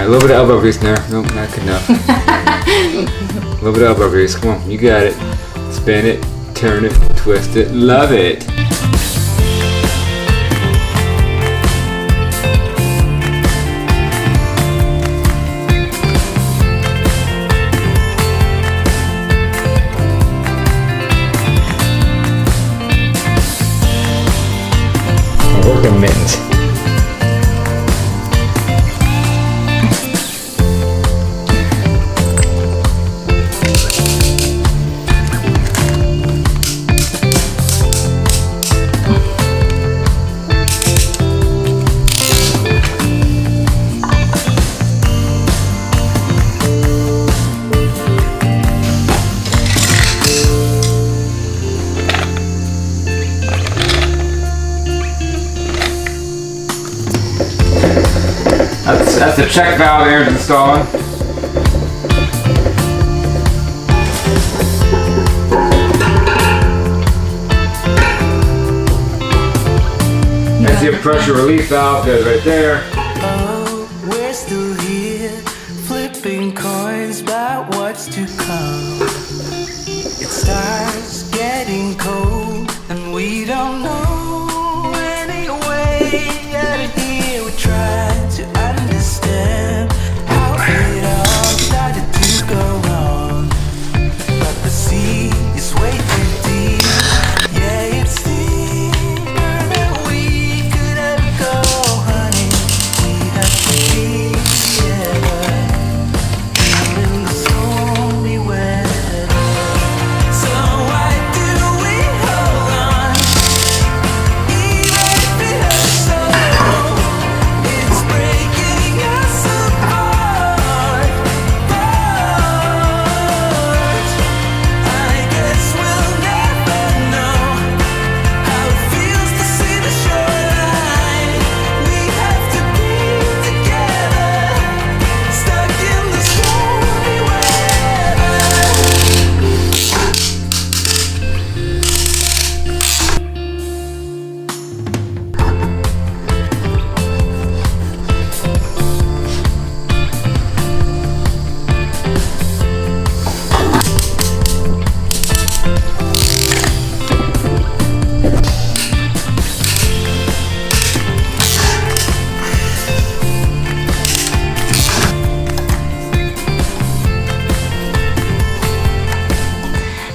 a little bit of elbow grease in there. Nope, not good enough. A little bit of elbow grease. Come on, you got it. Spin it, turn it, twist it. Love it. Working mittens. That's the check valve Aaron's installing. That's your pressure relief valve, goes right there. Oh, we're still here, flipping coins about what's to come. It starts getting cold, and we don't know any way out of here. We try to understand how it all started to go wrong, but the sea is way too deep. Yeah, it's deeper than we could ever go, honey. We have to be together, in the stormy weather. So why do we hold on, even if it hurts so? It's breaking us apart, but I guess we'll never know how it feels to see the shoreline. We have to be together, stuck in the stormy weather.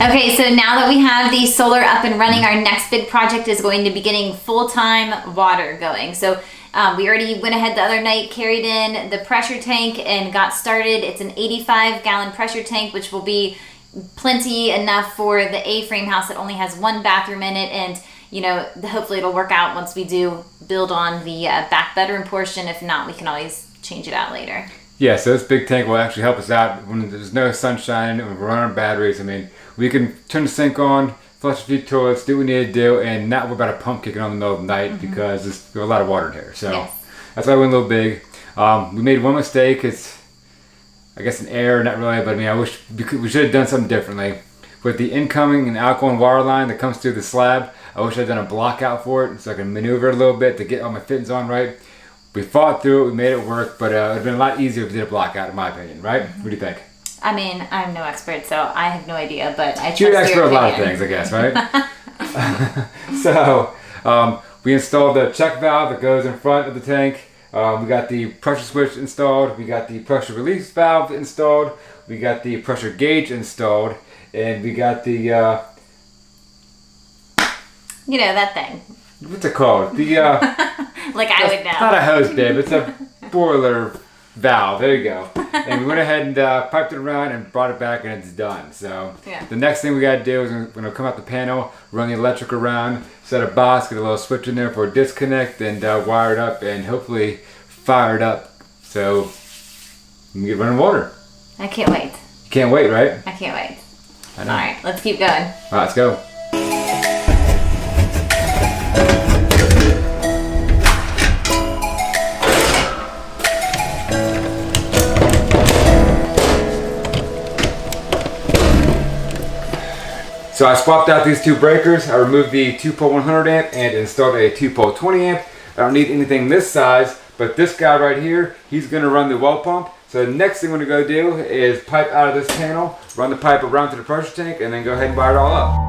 Okay, so now that we have the solar up and running, our next big project is going to be getting full-time water going. So we already went ahead the other night, carried in the pressure tank and got started. It's an 85-gallon pressure tank, which will be plenty enough for the A-frame house that only has one bathroom in it. And, you know, hopefully it'll work out once we do build on the back bedroom portion. If not, we can always change it out later. Yeah, so this big tank will actually help us out when there's no sunshine and we're running batteries. I mean, we can turn the sink on, flush a few toilets, do what we need to do, and not worry about a pump kicking on in the middle of the night because there's a lot of water there. So Yes. that's why we went a little big. We made one mistake. It's, I guess, an error, not really, but I mean, I wish we should have done something differently. With the incoming and outgoing water line that comes through the slab, I wish I'd done a block out for it so I can maneuver it a little bit to get all my fittings on right. We fought through it, we made it work, but it would have been a lot easier if we did a block out, in my opinion, right? What do you think? I mean, I'm no expert, so I have no idea, but I trust You're your an expert at a lot of opinion. things, I guess, right? So, we installed the check valve that goes in front of the tank. We got the pressure switch installed. We got the pressure release valve installed. We got the pressure gauge installed. And we got the, You know, that thing. what's it called? The, Like I would know. not a hose bib, it's a boiler valve. There you go. And we went ahead and piped it around and brought it back, and it's done. So Yeah. the next thing we got to do is we're going to come out the panel, run the electric around, set a box, get a little switch in there for a disconnect, and wire it up and hopefully fire it up so we can get running water. I can't wait. You can't wait, right? I can't wait. I know. All right, let's keep going. All right, let's go. So I swapped out these two breakers. I removed the 2-pole 100 amp and installed a 2-pole 20 amp. I don't need anything this size, But this guy right here, he's gonna run the well pump. So the next thing we're gonna go do is pipe out of this panel, run the pipe around to the pressure tank, and then go ahead and wire it all up.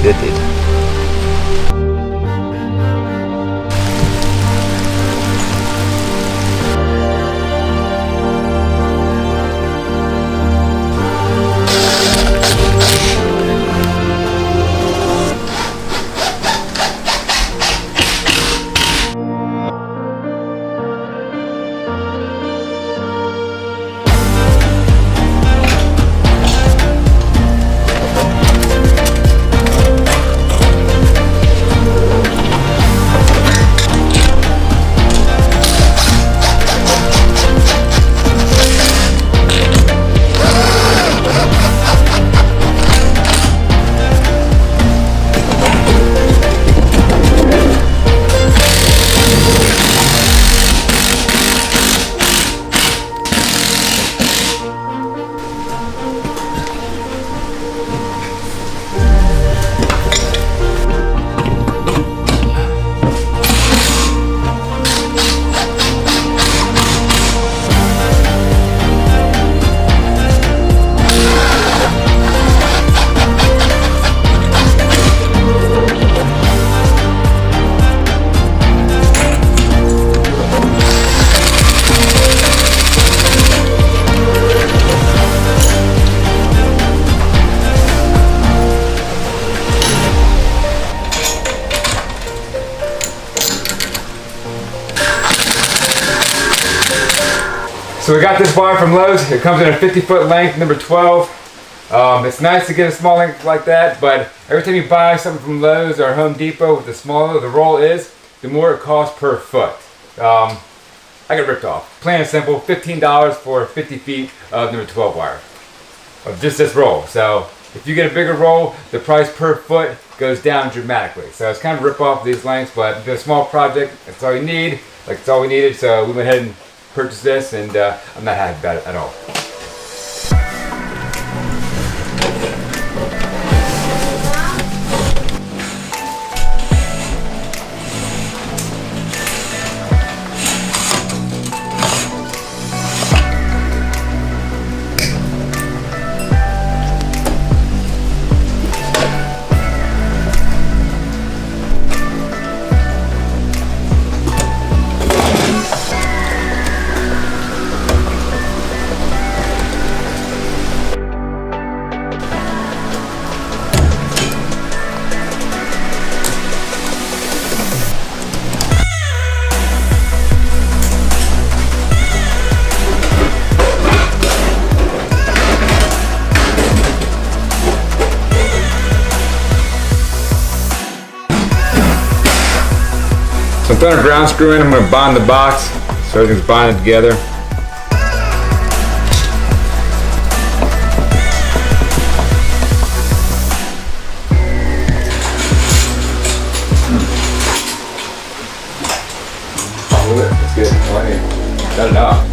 Good, dude. So we got this wire from Lowe's. It comes in a 50-foot length, number 12. It's nice to get a small length like that, but every time you buy something from Lowe's or Home Depot, the smaller the roll is, the more it costs per foot. I got ripped off. Plain and simple, $15 for 50 feet of number 12 wire. Of just this roll. So if you get a bigger roll, the price per foot goes down dramatically. So it's kind of a rip off these lengths, but if it's a small project, that's all you need. Like it's all we needed, so we went ahead and purchased this, and I'm not happy about it at all. So I'm throwing a ground screw in. I'm going to bond the box so everything's bonded together. That's good. Got it off.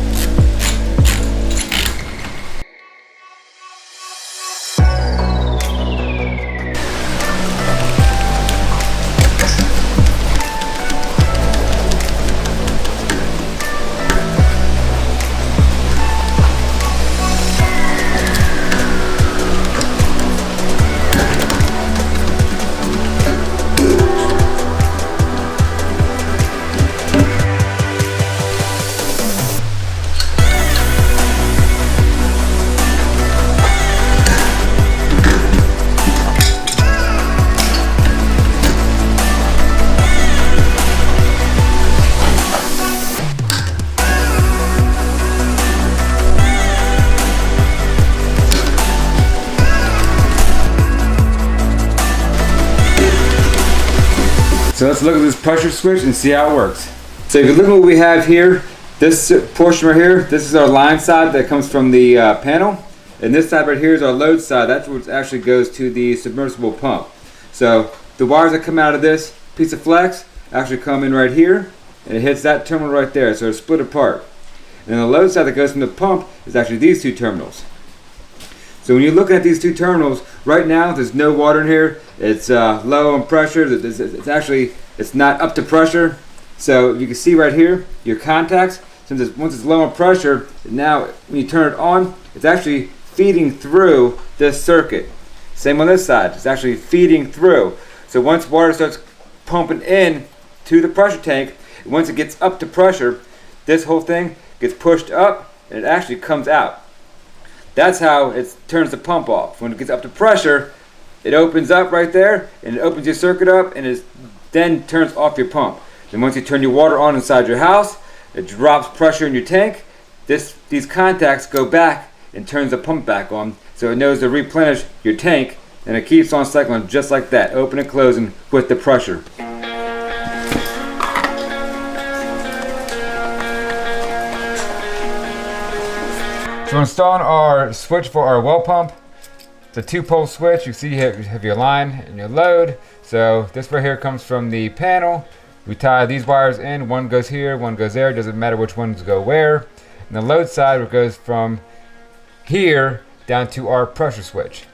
So let's look at this pressure switch and see how it works. So if you look at what we have here, this portion right here, this is our line side that comes from the panel. And this side right here is our load side. That's what actually goes to the submersible pump. So the wires that come out of this piece of flex actually come in right here, and it hits that terminal right there. So it's split apart. And the load side that goes from the pump is actually these two terminals. So when you're looking at these two terminals, right now there's no water in here. It's low on pressure. It's not up to pressure. So you can see right here, your contacts, once it's low on pressure, now when you turn it on, it's actually feeding through this circuit. Same on this side, it's actually feeding through. So once water starts pumping in to the pressure tank, once it gets up to pressure, this whole thing gets pushed up and it actually comes out. That's how it turns the pump off. When it gets up to pressure, it opens up right there and it opens your circuit up and it then turns off your pump. Then once you turn your water on inside your house, it drops pressure in your tank. These contacts go back and turns the pump back on, so it knows to replenish your tank, and it keeps on cycling just like that, open and closing with the pressure. So installing our switch for our well pump, it's a 2-pole switch. You see you have your line and your load. So this right here comes from the panel. We tie these wires in, one goes here, one goes there, doesn't matter which ones go where. And the load side goes from here down to our pressure switch.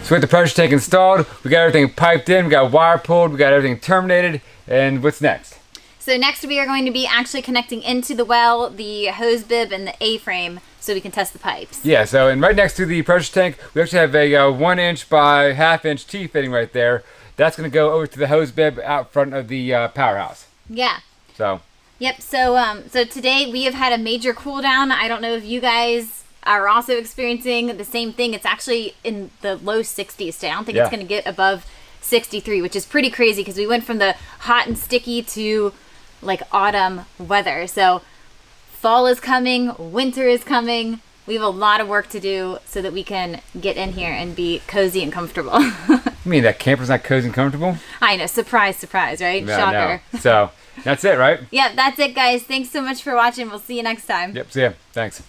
So with the pressure tank installed, we got everything piped in, we got wire pulled, we got everything terminated, and what's next? So next we are going to be actually connecting into the well, the hose bib, and the A-frame so we can test the pipes. Yeah, so and right next to the pressure tank, we actually have a 1-inch by 1/2-inch T-fitting right there. That's going to go over to the hose bib out front of the powerhouse. Yeah. So. Yep, so today we have had a major cool down. I don't know if you guys are also experiencing the same thing. It's actually in the low 60s today. I don't think it's going to get above 63, which is pretty crazy because we went from the hot and sticky to like autumn weather. So fall is coming, winter is coming. We have a lot of work to do so that we can get in here and be cozy and comfortable. You mean that camper's not cozy and comfortable? I know, surprise, surprise, right? Yeah, Shocker. no. So that's it, right? Yep, that's it, guys. Thanks so much for watching. We'll see you next time. Yep, see ya. Thanks.